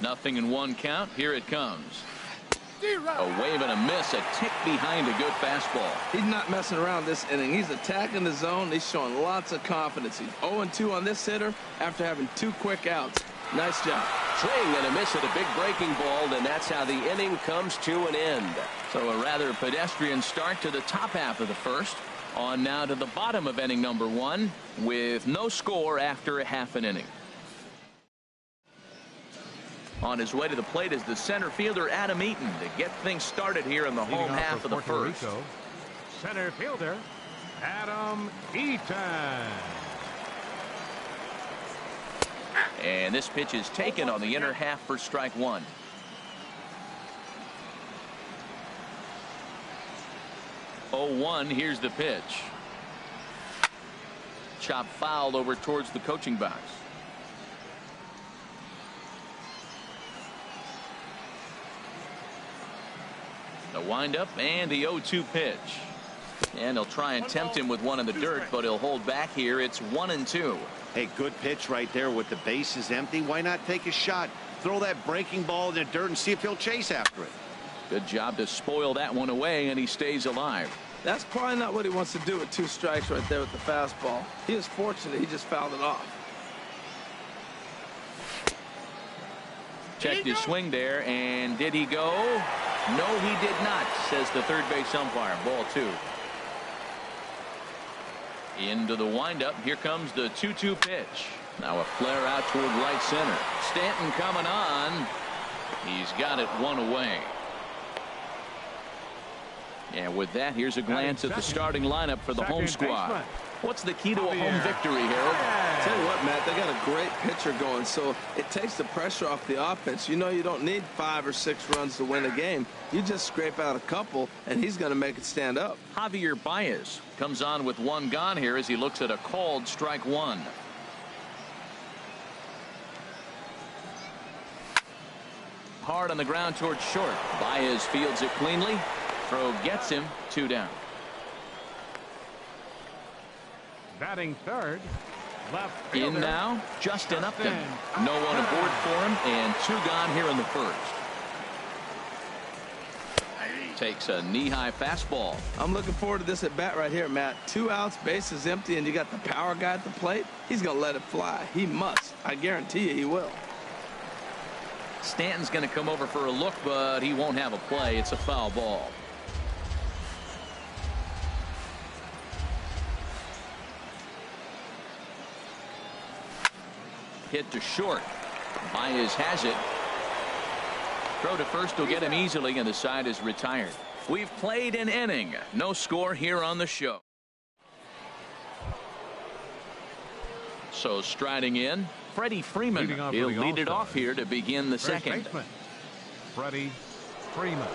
0-1 count. Here it comes. A wave and a miss, a tick behind a good fastball. He's not messing around this inning. He's attacking the zone. He's showing lots of confidence. He's 0-2 on this hitter after having 2 quick outs. Nice job. Swing and a miss at a big breaking ball, and that's how the inning comes to an end. So a rather pedestrian start to the top half of the first. On now to the bottom of inning number 1 with no score after a half an inning. On his way to the plate is the center fielder Adam Eaton to get things started here in the home half of the first. Center fielder Adam Eaton. And this pitch is taken on the inner half for strike 1. Oh, 1. Here's the pitch. Chop foul over towards the coaching box. The windup and the 0-2 pitch. And they'll try and tempt him with one in the dirt, but he'll hold back here. It's 1-2. Hey, good pitch right there with the bases empty. Why not take a shot? Throw that breaking ball in the dirt and see if he'll chase after it. Good job to spoil that one away, and he stays alive. That's probably not what he wants to do with 2 strikes right there with the fastball. He was fortunate. He just fouled it off. Checked his swing there, and did he go? No, he did not, says the third base umpire. Ball 2. Into the windup. Here comes the 2-2 pitch. Now a flare out toward right center. Stanton coming on. He's got it 1 away. And with that, here's a glance at the starting lineup for the home squad. What's the key to a home victory, Harold? Tell you what, Matt, they got a great pitcher going, so it takes the pressure off the offense. You know you don't need 5 or 6 runs to win a game. You just scrape out a couple, and he's going to make it stand up. Javier Baez comes on with 1 gone here as he looks at a called strike 1. Hard on the ground towards short. Baez fields it cleanly. Throw gets him. 2 down. Batting third, left fielder. In now, Justin Upton. No one aboard for him, and 2 gone here in the first. Takes a knee-high fastball. I'm looking forward to this at bat right here, Matt. 2 outs, bases empty, and you got the power guy at the plate. He's going to let it fly. He must. I guarantee you he will. Stanton's going to come over for a look, but he won't have a play. It's a foul ball. Hit to short. Baez has it. Throw to first will get him easily, and the side is retired. We've played an inning. No score here on the show. So striding in, Freddie Freeman. He'll lead it off here to begin the second. Freddie Freeman.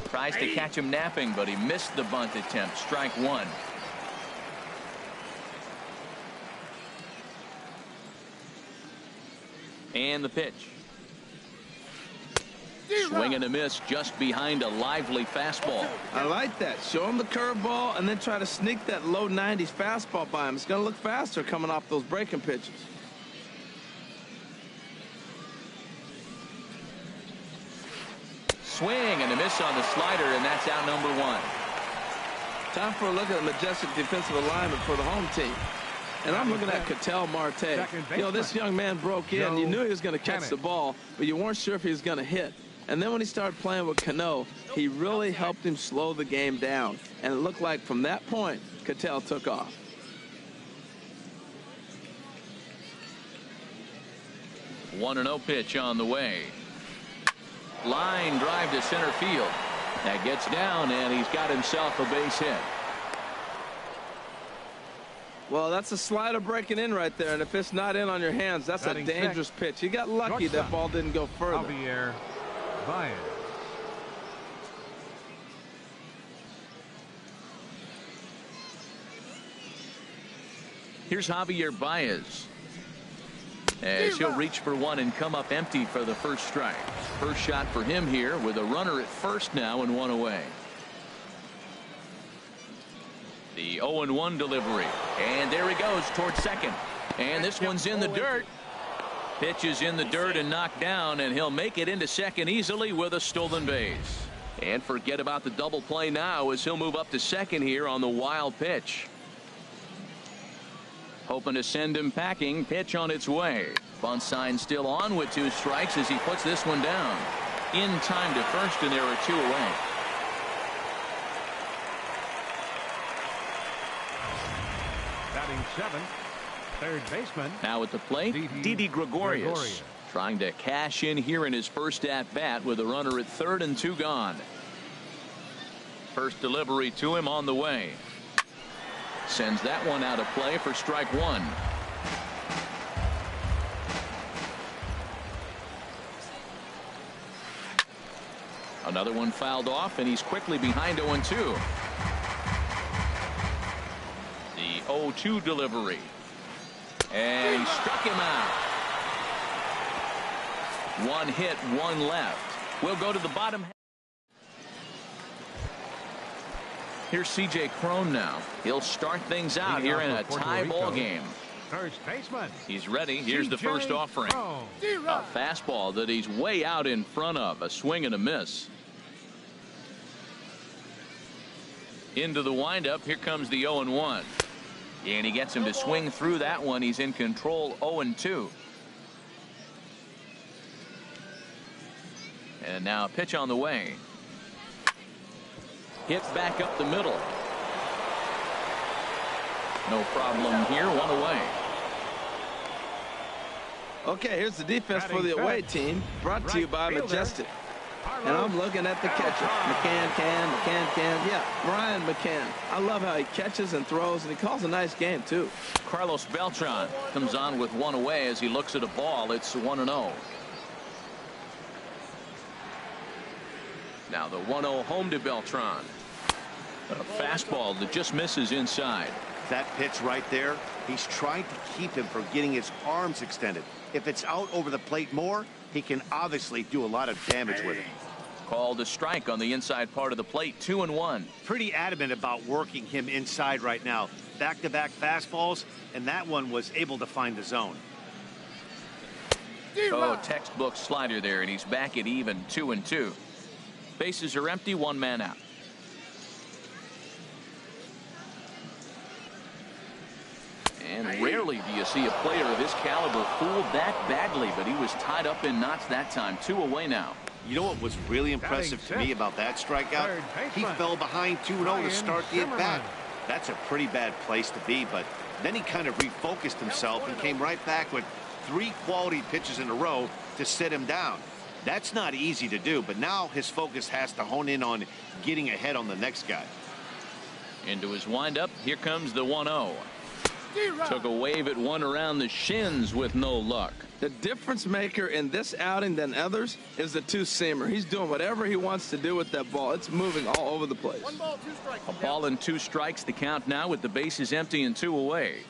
Tries to catch him napping, but he missed the bunt attempt. Strike 1. And the pitch. Swing and a miss just behind a lively fastball. I like that. Show him the curveball and then try to sneak that low 90s fastball by him. It's going to look faster coming off those breaking pitches. Swing and a miss on the slider, and that's out number 1. Time for a look at the majestic defensive alignment for the home team. And I'm looking at Ketel Marte. You know, this young man broke in. You knew he was going to catch the ball, but you weren't sure if he was going to hit. And then when he started playing with Cano, he really helped him slow the game down. And it looked like from that point, Ketel took off. One 1-0 pitch on the way. Line drive to center field. That gets down, and he's got himself a base hit. Well, that's a slider breaking in right there, and if it's not in on your hands, that's a dangerous pitch. He got lucky that ball didn't go further. Javier Baez. Here's Javier Baez as he'll reach for one and come up empty for the first strike. First shot for him here with a runner at first now and 1 away. The 0-1 delivery, and there he goes towards second, and this one's in the dirt. Pitch is in the dirt and knocked down, and he'll make it into second easily with a stolen base. And forget about the double play now as he'll move up to second here on the wild pitch. Hoping to send him packing. Pitch on its way. Bunt sign still on with 2 strikes as he puts this one down. In time to first, and there are 2 away. Batting 7th, third baseman. Now at the plate, Didi Gregorius. Trying to cash in here in his first at bat with a runner at third and 2 gone. First delivery to him on the way. Sends that one out of play for strike 1. Another one fouled off, and he's quickly behind 0-2. The 0-2 delivery. And he struck him out. 1 hit, 1 left. We'll go to the bottom. Here's C.J. Cron now. He'll start things out here in a tie ball game. First baseman. He's ready. Here's the first offering. A fastball that he's way out in front of. A swing and a miss. Into the windup. Here comes the 0-1. And he gets him to swing through that one. He's in control, 0-2. And now a pitch on the way. Hit back up the middle. No problem here. 1 away. Okay, here's the defense for the away team, brought to you by Majestic. And I'm looking at the catcher. McCann can. Yeah, Brian McCann. I love how he catches and throws, and he calls a nice game, too. Carlos Beltran comes on with 1 away as he looks at a ball. It's 1-0. Now the 1-0 home to Beltran. A fastball that just misses inside. That pitch right there, he's trying to keep him from getting his arms extended. If it's out over the plate more, he can obviously do a lot of damage with it. Called a strike on the inside part of the plate. 2-1. Pretty adamant about working him inside right now. Back-to-back fastballs, and that one was able to find the zone. Oh, textbook slider there, and he's back at even. 2-2. Bases are empty. 1 man out. And rarely do you see a player of his caliber fooled that badly, but he was tied up in knots that time. 2 away now. You know what was really impressive to me about that strikeout? He fell behind 2-0 to start the at-bat. That's a pretty bad place to be, but then he kind of refocused himself and came right back with 3 quality pitches in a row to sit him down. That's not easy to do, but now his focus has to hone in on getting ahead on the next guy. Into his windup. Here comes the 1-0. Took a wave at one around the shins with no luck. The difference maker in this outing than others is the 2-seamer. He's doing whatever he wants to do with that ball. It's moving all over the place. 1 ball, 2 strikes. A ball and 2 strikes. The count now with the bases empty and 2 away.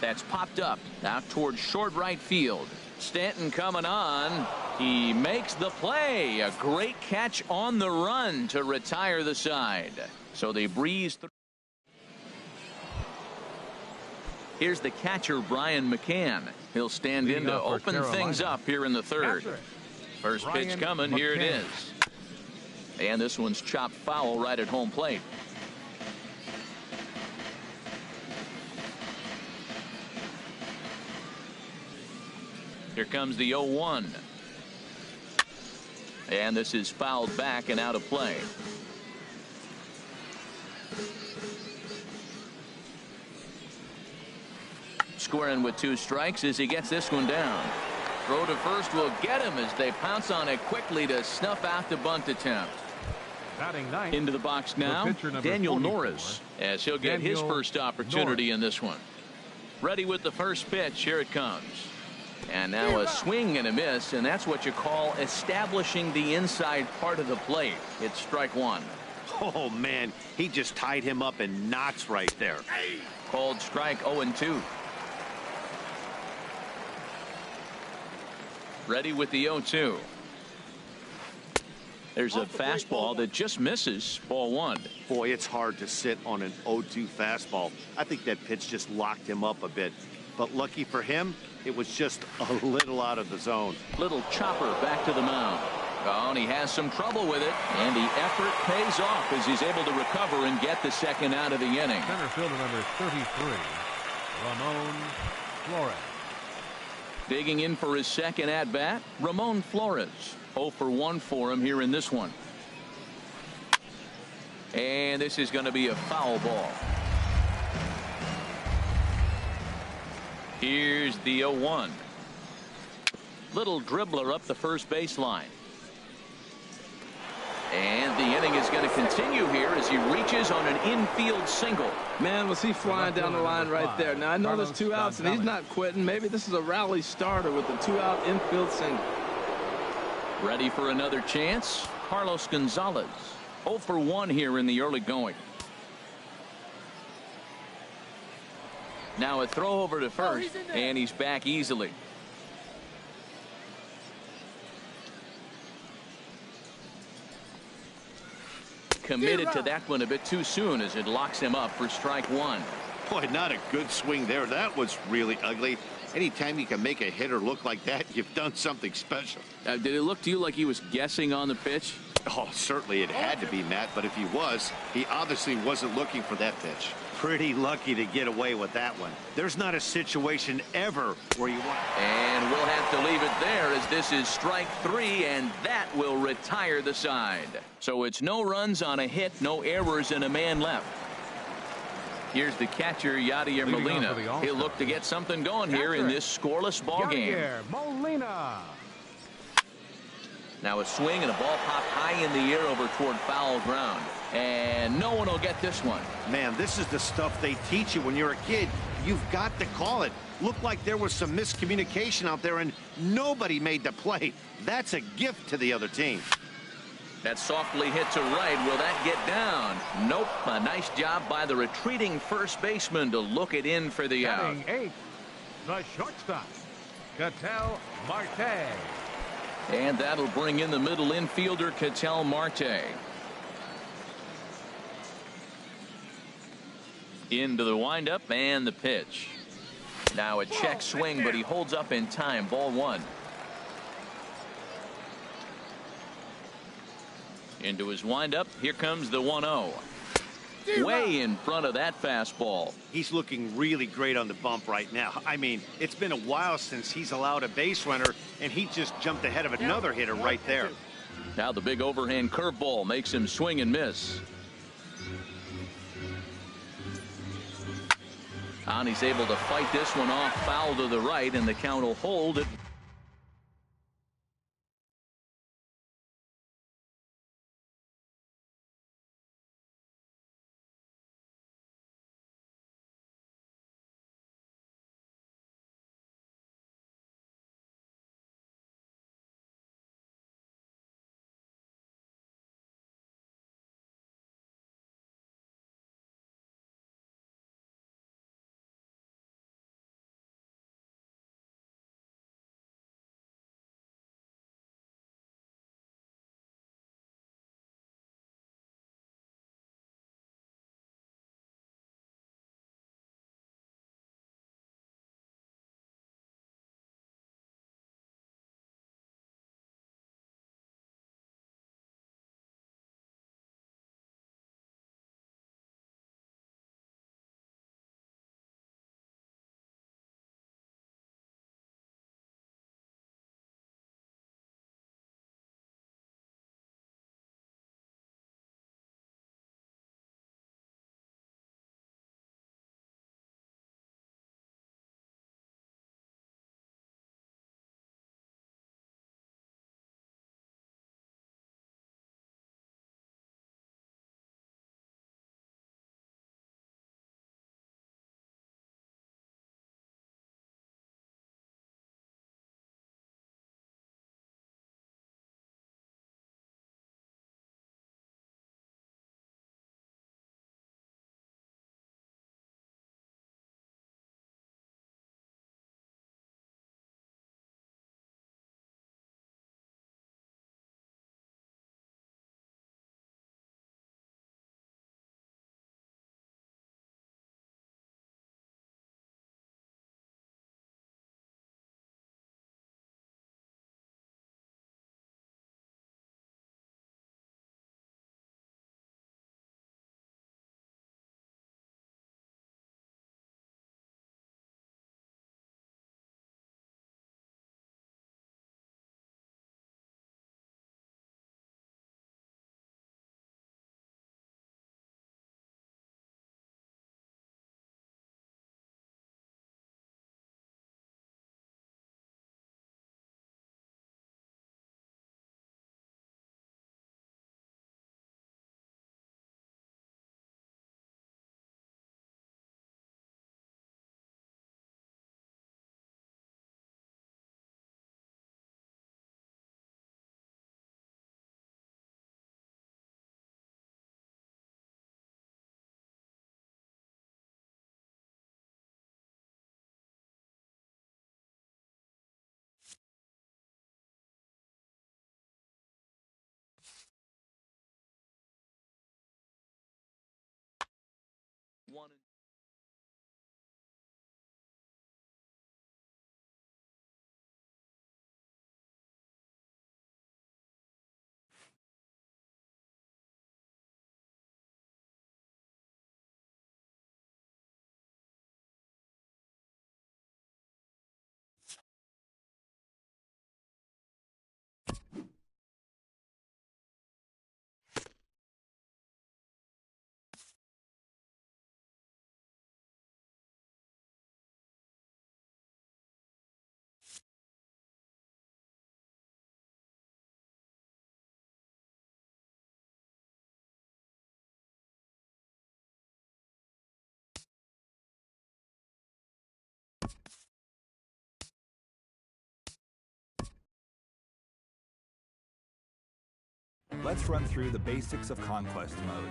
That's popped up out towards short right field. Stanton coming on. He makes the play. A great catch on the run to retire the side. So they breeze through. Here's the catcher, Brian McCann. He'll stand in to open things up here in the third. First pitch coming. Here it is. And this one's chopped foul right at home plate. Here comes the 0-1. And this is fouled back and out of play. Squaring with 2 strikes as he gets this one down. Throw to first will get him as they pounce on it quickly to snuff out the bunt attempt. Into the box now, Daniel Norris, as he'll get his first opportunity in this one. Ready with the first pitch. Here it comes. And now a swing and a miss, and that's what you call establishing the inside part of the plate. It's strike 1. Oh, man, he just tied him up in knots right there. Called strike. 0-2. Ready with the 0-2. There's a fastball that just misses. Ball one. Boy, it's hard to sit on an 0-2 fastball. I think that pitch just locked him up a bit. But lucky for him, it was just a little out of the zone. Little chopper back to the mound. Oh, and he has some trouble with it. And the effort pays off as he's able to recover and get the second out of the inning. Center fielder number 33, Ramon Flores. Digging in for his second at-bat, Ramon Flores. 0 for 1 for him here in this one. And this is going to be a foul ball. Here's the 0-1. Little dribbler up the first baseline. And the inning is going to continue here as he reaches on an infield single. Man, was he flying down the line right there. Now, I know there's 2 outs, and he's not quitting. Maybe this is a rally starter with a 2-out infield single. Ready for another chance? Carlos Gonzalez. 0 for 1 here in the early going. Now a throw over to first, and he's back easily. Committed to that one a bit too soon as it locks him up for strike one. Boy, not a good swing there. That was really ugly. Anytime you can make a hitter look like that, you've done something special. Did it look to you like he was guessing on the pitch? Oh, certainly it had to be, Matt, but if he was, he obviously wasn't looking for that pitch. Pretty lucky to get away with that one. There's not a situation ever where you want. And we'll have to leave it there as this is strike 3, and that will retire the side. So it's no runs on a hit, no errors, and a man left. Here's the catcher, Yadier Molina. He'll look to get something going here in this scoreless ball game. Molina. Now a swing and a ball popped high in the air over toward foul ground. And no one will get this one. Man, this is the stuff they teach you when you're a kid. You've got to call it. Looked like there was some miscommunication out there, and nobody made the play. That's a gift to the other team. That softly hit to right. Will that get down? Nope. A nice job by the retreating first baseman to look it in for the out. Batting 8, the shortstop, Ketel Marte. And that'll bring in the middle infielder, Ketel Marte. Into the windup and the pitch. Now a check swing, but he holds up in time. Ball one. Into his windup. Here comes the 1-0. Way in front of that fastball. He's looking really great on the bump right now. I mean, it's been a while since he's allowed a base runner, and he just jumped ahead of another hitter right there. Now the big overhand curveball makes him swing and miss. And he's able to fight this one off foul to the right, and the count will hold at Let's run through the basics of Conquest mode.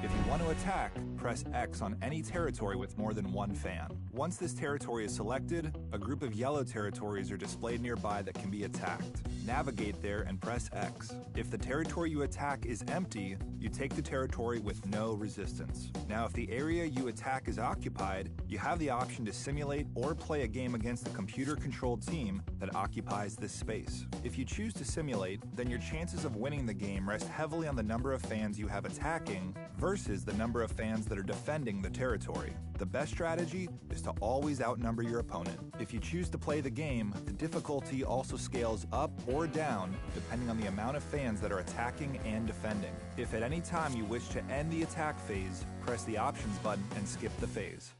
If you want to attack, press X on any territory with more than one fan. Once this territory is selected, a group of yellow territories are displayed nearby that can be attacked. Navigate there and press X. If the territory you attack is empty, you take the territory with no resistance. Now, if the area you attack is occupied, you have the option to simulate or play a game against the computer-controlled team that occupies this space. If you choose to simulate, then your chances of winning the game rest heavily on the number of fans you have attacking versus the number of fans that are defending the territory. The best strategy is to always outnumber your opponent. If you choose to play the game, the difficulty also scales up or down depending on the amount of fans that are attacking and defending. If at any time you wish to end the attack phase, press the options button and skip the phase.